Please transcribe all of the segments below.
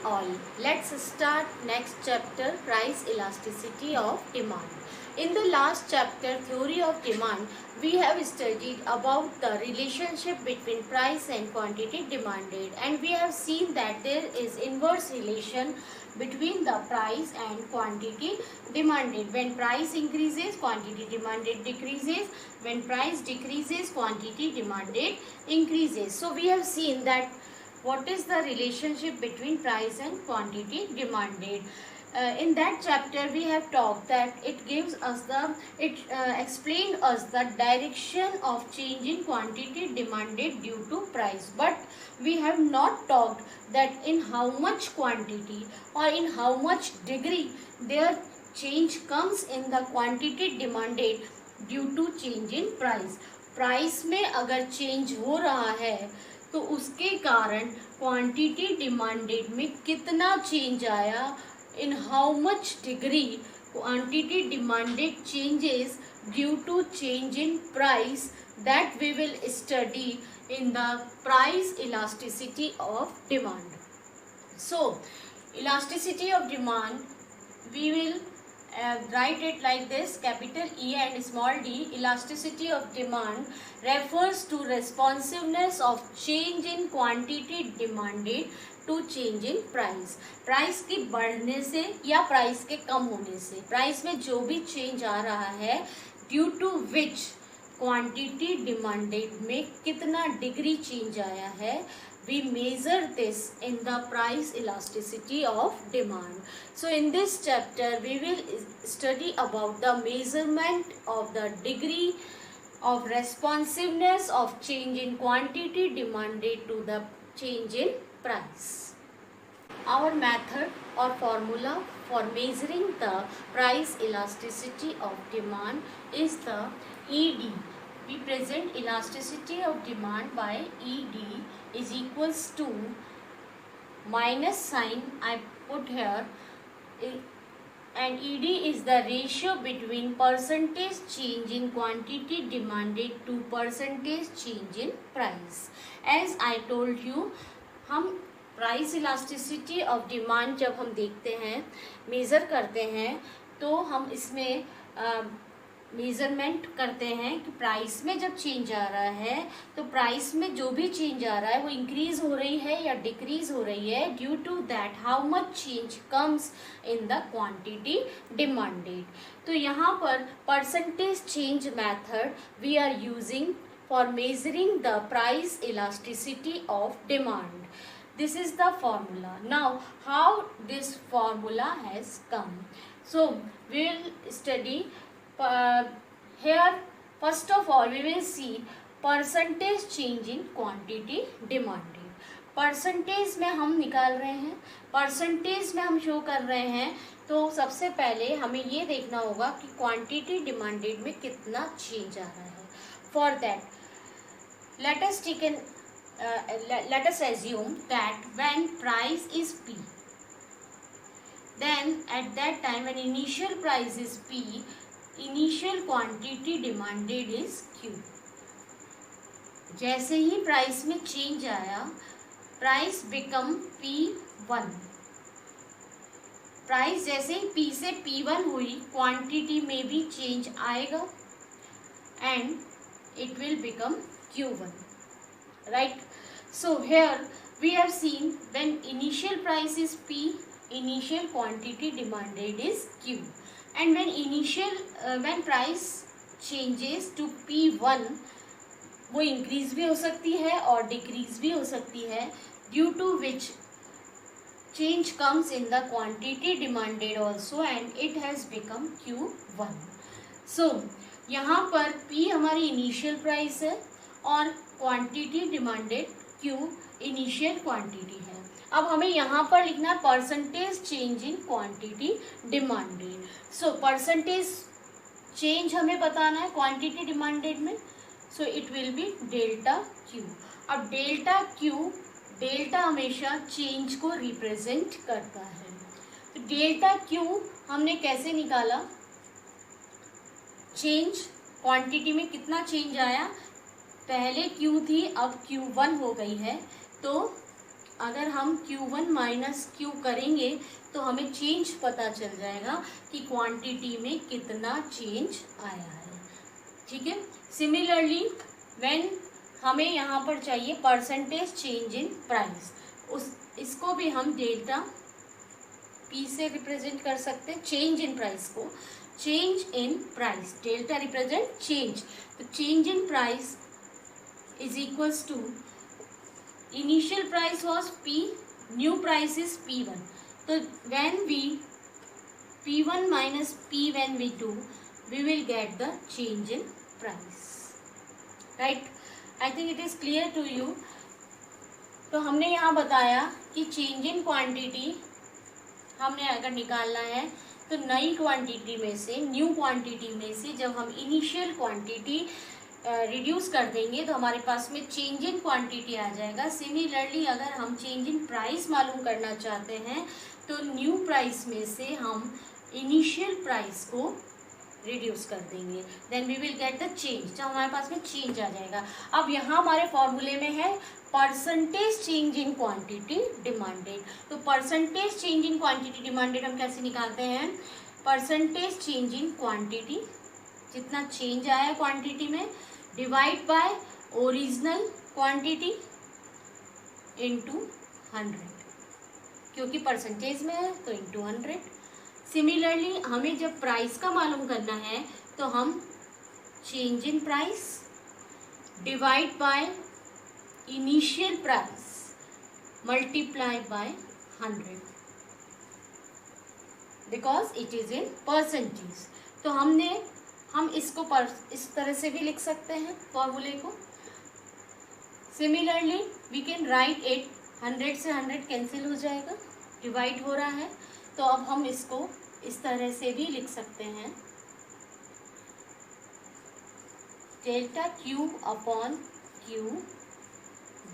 all. Let's start next chapter, price elasticity of demand. In the last chapter, theory of demand, we have studied about the relationship between price and quantity demanded, and we have seen that there is inverse relation between the price and quantity demanded. When price increases, quantity demanded decreases. When price decreases, quantity demanded increases. So we have seen that what is the relationship between price and quantity demanded. In that chapter we have talked that it explained us the direction of change in quantity demanded due to price, but we have not talked that in how much quantity or in how much degree their change comes in the quantity demanded due to change in price. Price में अगर change हो रहा है तो उसके कारण quantity demanded में कितना चेंज आया, in how much degree quantity demanded changes due to change in price, that we will study in the price elasticity of demand. So elasticity of demand, we will write it like this: capital E and small d. Elasticity of demand refers to responsiveness of change in quantity demanded to change in price. Price की बढ़ने से या price के कम होने से, price में जो भी चेंज आ रहा है, due to which quantity demanded में कितना डिग्री चेंज आया है, we measure this in the price elasticity of demand. So in this chapter we will study about the measurement of the degree of responsiveness of change in quantity demanded to the change in price. Our method or formula for measuring the price elasticity of demand is the ED. We present elasticity of demand by ED is equals to minus sign I put here, and ED is the ratio between percentage change in quantity demanded to percentage change in price. As I told you, हम price elasticity of demand जब हम देखते हैं, measure करते हैं, तो हम इसमें मेज़रमेंट करते हैं कि प्राइस में जब चेंज आ रहा है तो प्राइस में जो भी चेंज आ रहा है वो इंक्रीज हो रही है या डिक्रीज हो रही है, due to that how much change comes in the quantity demanded. तो यहाँ पर percentage change method we are using for measuring the price elasticity of demand. This is the formula. Now how this formula has come? So we will study here. First of all we will see percentage change in quantity demanded. Percentage में हम निकाल रहे हैं, percentage में हम show कर रहे हैं, तो सबसे पहले हमें ये देखना होगा कि क्वांटिटी डिमांडेड में कितना चेंज आ रहा है. For that let us assume that when price is P, then at that time when initial price is P, initial quantity demanded is Q. जैसे ही प्राइस में चेंज आया, प्राइस बिकम P1. प्राइस जैसे ही P से P1 हुई, quantity में भी change आएगा and it will become Q1. Right? So here we have seen when initial price is P, initial quantity demanded is Q, and when price changes to P1, वो increase भी हो सकती है और decrease भी हो सकती है, due to which change comes in the quantity demanded also and it has become Q1. So यहाँ पर P हमारी initial price है और quantity demanded Q initial quantity है. अब हमें यहाँ पर लिखना है percentage change in quantity demanded. So percentage change हमें बताना है क्वांटिटी डिमांडेड में, so it will be delta Q. अब डेल्टा Q, डेल्टा हमेशा चेंज को रिप्रेजेंट करता है. तो डेल्टा Q हमने कैसे निकाला, चेंज क्वांटिटी में कितना चेंज आया, पहले Q थी अब Q1 हो गई है, तो अगर हम Q1 माइनस Q करेंगे तो हमें चेंज पता चल जाएगा कि क्वांटिटी में कितना चेंज आया है, ठीक है। सिमिलरली व्हेन हमें यहाँ पर चाहिए परसेंटेज चेंज इन प्राइस, इसको भी हम डेल्टा P से रिप्रेजेंट कर सकते हैं। चेंज इन प्राइस को, change in price, delta represent change, तो change in price is equals to initial price was P, new price is P1, तो when we P1 minus P when we do, we will get the change in price, right? I think it is clear to you. तो हमने यहाँ बताया कि change in quantity हमने अगर निकालना है तो नई क्वांटिटी में से, न्यू क्वांटिटी में से जब हम इनिशियल क्वांटिटी रिड्यूस कर देंगे तो हमारे पास में चेंज इन क्वांटिटी आ जाएगा। सिमिलरली अगर हम चेंज इन प्राइस मालूम करना चाहते हैं तो न्यू प्राइस में से हम इनिशियल प्राइस को रिड्यूस कर देंगे, then we will get the change, जब हमारे पास में चेंज आ जाएगा। अब यहाँ हमारे फॉर्मूले में है percentage change in quantity demanded, तो percentage change in quantity demanded हम कैसे निकालते हैं? परसेंटेज चेंज इन क्वांटिटी, जितना चेंज आया क्वांटिटी में, divide by original quantity into 100, क्योंकि परसेंटेज में है तो इनटू 100। सिमिलरली हमें जब प्राइस का मालूम करना है तो हम change in price divide by initial price multiply by 100, because it is in percentage. तो हम इसको इस तरह से भी लिख सकते हैं फॉर्मूले को। Similarly we can write it, 100 से 100 कैंसिल हो जाएगा, डिवाइड हो रहा है, तो अब हम इसको इस तरह से भी लिख सकते हैं, delta Q upon Q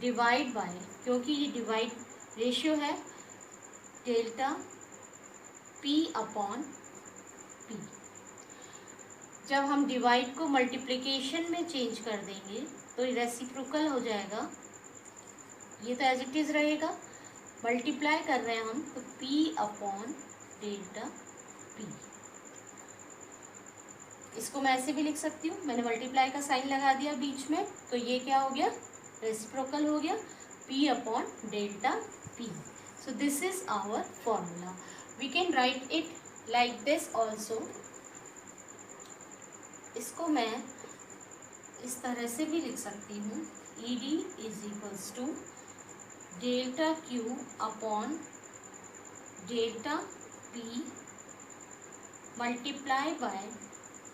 divide by, क्योंकि ये डिवाइड रेशियो है, डेल्टा P अपॉन P। जब हम डिवाइड को मल्टीप्लिकेशन में चेंज कर देंगे तो रेसिप्रोकल हो जाएगा, ये तो एज इट इज रहेगा, मल्टीप्लाई कर रहे हैं हम तो P अपॉन डेल्टा P। इसको मैं ऐसे भी लिख सकती हूँ, मैंने मल्टीप्लाई का साइन लगा दिया बीच में, तो ये क्या हो गया? रेसिप्रोकल हो गया, P upon delta P। So this is our formula. We can write it like this also. इसको मैं इस तरह से भी लिख सकती हूँ, ED is equals to delta Q upon delta P multiply by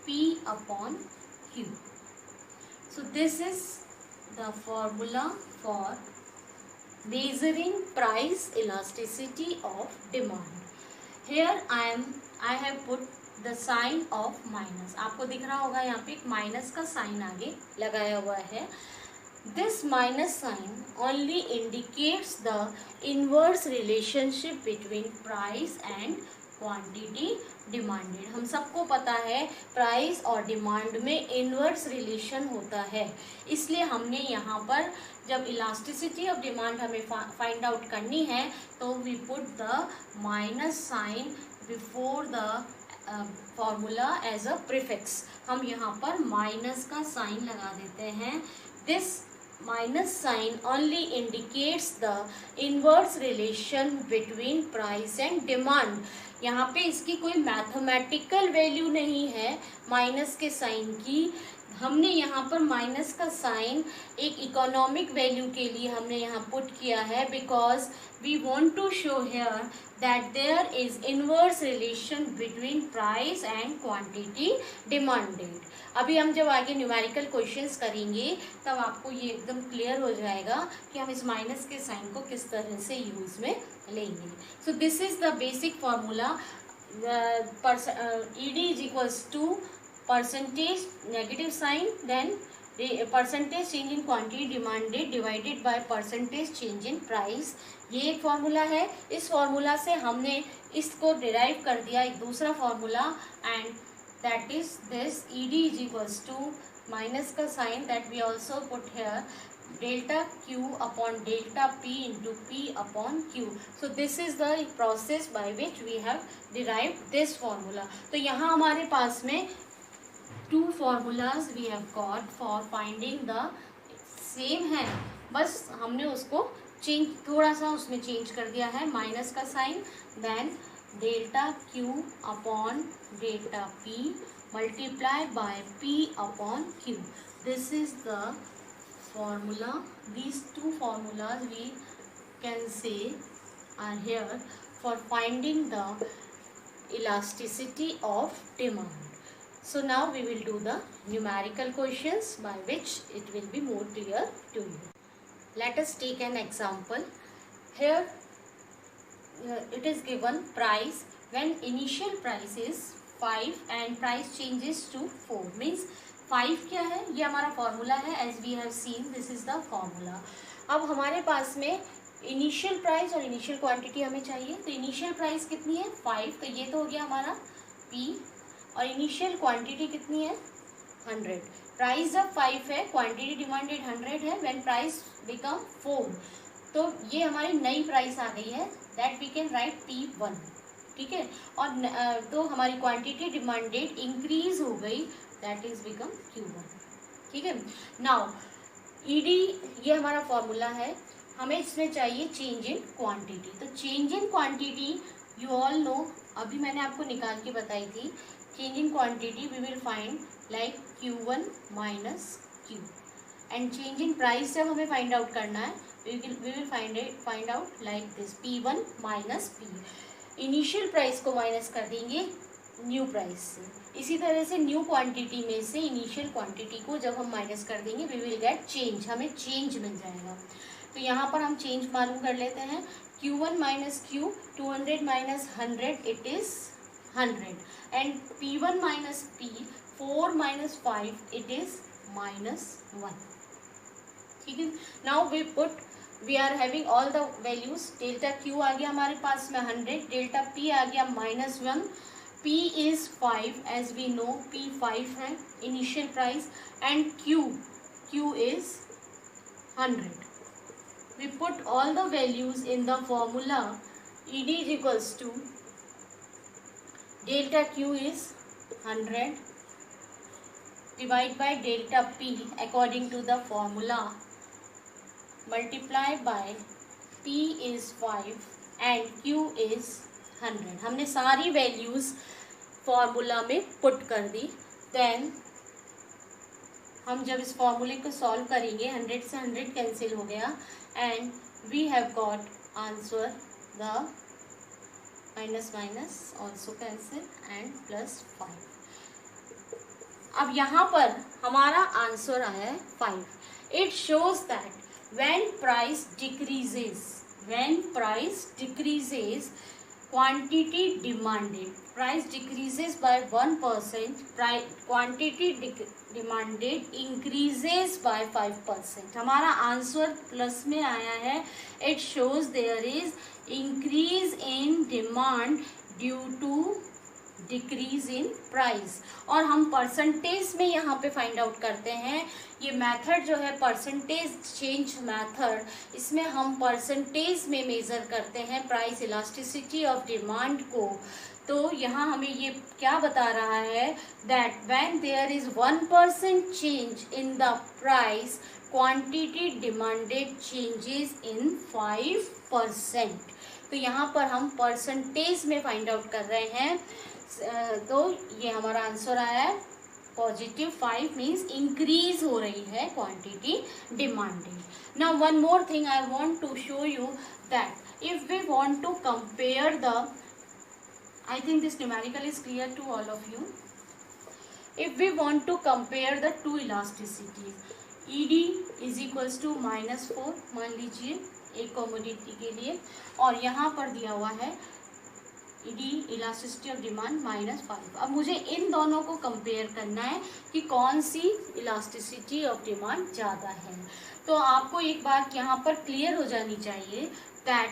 P upon Q। So this is the formula for measuring price elasticity of demand. Here I have put the sign of minus. आपको दिख रहा होगा यहाँ पे एक minus का sign आगे लगाया हुआ है। This minus sign only indicates the inverse relationship between price and quantity demanded. हम सबको पता है प्राइस और डिमांड में इनवर्स रिलेशन होता है, इसलिए हमने यहाँ पर जब इलास्टिसिटी ऑफ डिमांड हमें फाइंड आउट करनी है तो we put the minus sign before the formula as a prefix. हम यहाँ पर माइनस का साइन लगा देते हैं। This minus sign only indicates the inverse relation between price and demand. यहाँ पे इसकी कोई मैथमेटिकल वैल्यू नहीं है माइनस के साइन की। हमने यहाँ पर माइनस का साइन एक इकोनॉमिक वैल्यू के लिए हमने यहाँ पुट किया है, because we want to show here that there is inverse relation between price and quantity demanded. अभी हम जब आगे न्यूमेरिकल क्वेश्चंस करेंगे तब आपको ये एकदम क्लियर हो जाएगा कि हम इस माइनस के साइन को किस तरह से यूज में लेंगे। So this is the basic formula. ED is equals to percentage negative sign, then percentage change in quantity demanded divided by percentage change in price. ये एक फॉर्मूला है। इस फॉर्मूला से हमने इसको डिराइव कर दिया एक दूसरा formula, and that is this ED is equals to minus का sign that we also put here delta Q upon delta P into P upon Q. So this is the process by which we have derived this formula. तो यहाँ हमारे पास में two formulas we have got for finding the same है, बस हमने उसको change, थोड़ा सा उसमें चेंज कर दिया है, माइनस का sign, then delta Q upon delta P multiply by P upon Q. This is the formula. These two formulas we can say are here for finding the elasticity of demand. So now we will do the numerical questions by which it will be more clear to you. Let us take an example. Here it is given price when initial price is 5 and price changes to 4, means 5 क्या है, ये हमारा formula है. As we have seen this is the formula. अब हमारे पास में initial price और इनिशियल क्वांटिटी हमें चाहिए. तो इनिशियल प्राइस कितनी है 5, तो ये तो हो गया हमारा P, और इनिशियल क्वांटिटी कितनी है 100. प्राइस जब 5 है, क्वांटिटी डिमांडेड 100 है, व्हेन प्राइस बिकम 4, तो ये हमारी नई प्राइस आ गई है, that we can right P1. ठीक है, और तो हमारी क्वांटिटी डिमांडेड इंक्रीज हो गई, दैट इज बिकम Q1. ठीक है. नाउ ED ये हमारा फॉर्मूला है, हमें इसमें चाहिए चेंज इन क्वांटिटी. तो change in quantity you all know, अभी मैंने आपको निकाल के बताई थी. Change in quantity we will find like Q1 minus Q, and change in price जब हमें फाइंड आउट करना है, we will find out like this P1 minus P. Initial price को माइनस कर देंगे न्यू प्राइस से. इसी तरह से न्यू क्वांटिटी में से इनिशियल क्वांटिटी को जब हम माइनस कर देंगे वी विल गेट चेंज, हमें चेंज मिल जाएगा. तो यहाँ पर हम चेंज मालूम कर लेते हैं. Q1 माइनस Q, 200 माइनस 100 it is 100, and P1 minus P, 4 minus 5 it is -1. ठीक है. Now we are having all the values. Delta Q आ गया हमारे पास में 100, डेल्टा P आ गया -1, P is 5 as we know, P 5 है initial price, and Q is 100. We put all the values in the formula. ED is equals to delta Q is 100 divide by delta P according to the formula, multiply by P is 5 and Q is 100. हमने सारी values formula में put कर दी. Then हम जब इस फॉर्मूले को solve करेंगे, 100 से 100 कैंसिल हो गया, and we have got answer the minus minus also cancel and +5. अब यहाँ पर हमारा आंसर आया है 5. It shows that when price decreases quantity demanded, price decreases by 1%, quantity demanded increases by 5%. हमारा आंसर प्लस में आया है. It shows there is increase in demand due to decrease in price, और हम परसेंटेज में यहाँ पे फाइंड आउट करते हैं. ये मेथड जो है परसेंटेज चेंज मेथड, इसमें हम परसेंटेज में मेज़र करते हैं प्राइस इलास्टिसिटी ऑफ डिमांड को. तो यहाँ हमें ये क्या बता रहा है, that when there is 1% change in the price, quantity demanded changes in 5%. तो यहाँ पर हम परसेंटेज में फाइंड आउट कर रहे हैं. तो ये हमारा आंसर आया है +5, मीन्स इंक्रीज हो रही है quantity demanded. Now one more thing I want to show you, that if we want to compare the, I think this numerical is clear to all of you. If we want to compare the two elasticities, ED is equals to -4 मान लीजिए एक commodity के लिए, और यहाँ पर दिया हुआ है ED इलास्टिसिटी ऑफ डिमांड -5. अब मुझे इन दोनों को कंपेयर करना है कि कौन सी इलास्टिसिटी ऑफ डिमांड ज़्यादा है. तो आपको एक बात यहाँ पर क्लियर हो जानी चाहिए, that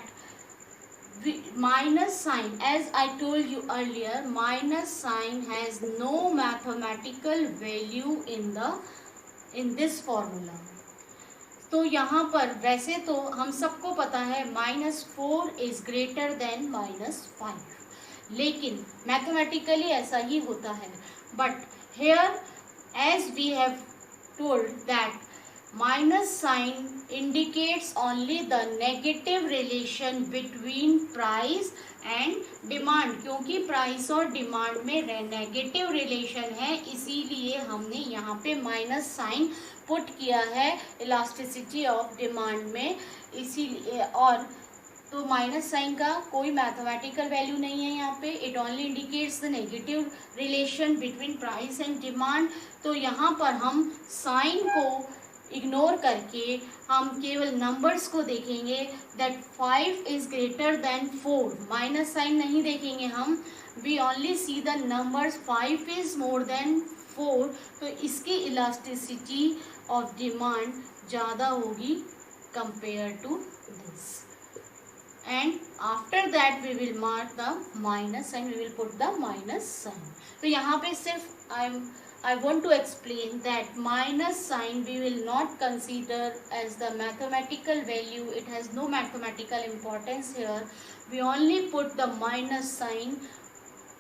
minus sign, as I told you earlier, minus sign has no mathematical value in this formula. तो यहाँ पर वैसे तो हम सबको पता है -4 इज ग्रेटर देन -5, लेकिन मैथमेटिकली ऐसा ही होता है. But here as we have told that minus sign indicates only the negative relation between price and demand. क्योंकि प्राइस और डिमांड में नेगेटिव रिलेशन है, इसीलिए हमने यहाँ पे माइनस साइन पुट किया है इलास्टिसिटी ऑफ डिमांड में. इसीलिए और तो माइनस साइन का कोई मैथमेटिकल वैल्यू नहीं है यहाँ पे. It only indicates the negative relation between price and demand. तो यहाँ पर हम साइन को इग्नोर करके हम केवल नंबर्स को देखेंगे. That 5 is greater than 4. Minus sign नहीं देखेंगे हम. We only see the numbers 5 is more than 4. तो इसकी इलास्टिसिटी ऑफ डिमांड ज़्यादा होगी compare to this. And after that we will mark the minus sign, we will put the minus sign. तो यहाँ पे सिर्फ I want to explain that minus sign we will not consider as the mathematical value. It has no mathematical importance here. We only put the minus sign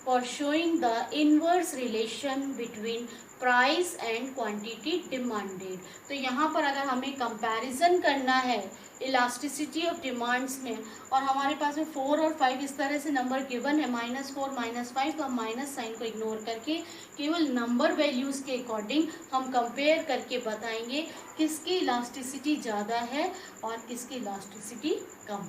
for showing the inverse relation between price and quantity demanded. तो यहाँ पर अगर हमें comparison करना है elasticity of demands में और हमारे पास में 4 और 5 इस तरह से नंबर गिवन है -4 -5, तो हम माइनस साइन को इग्नोर करके केवल नंबर वैल्यूज़ के अकॉर्डिंग हम कंपेयर करके बताएंगे किसकी इलास्टिसिटी ज़्यादा है और किसकी इलास्टिसिटी कम.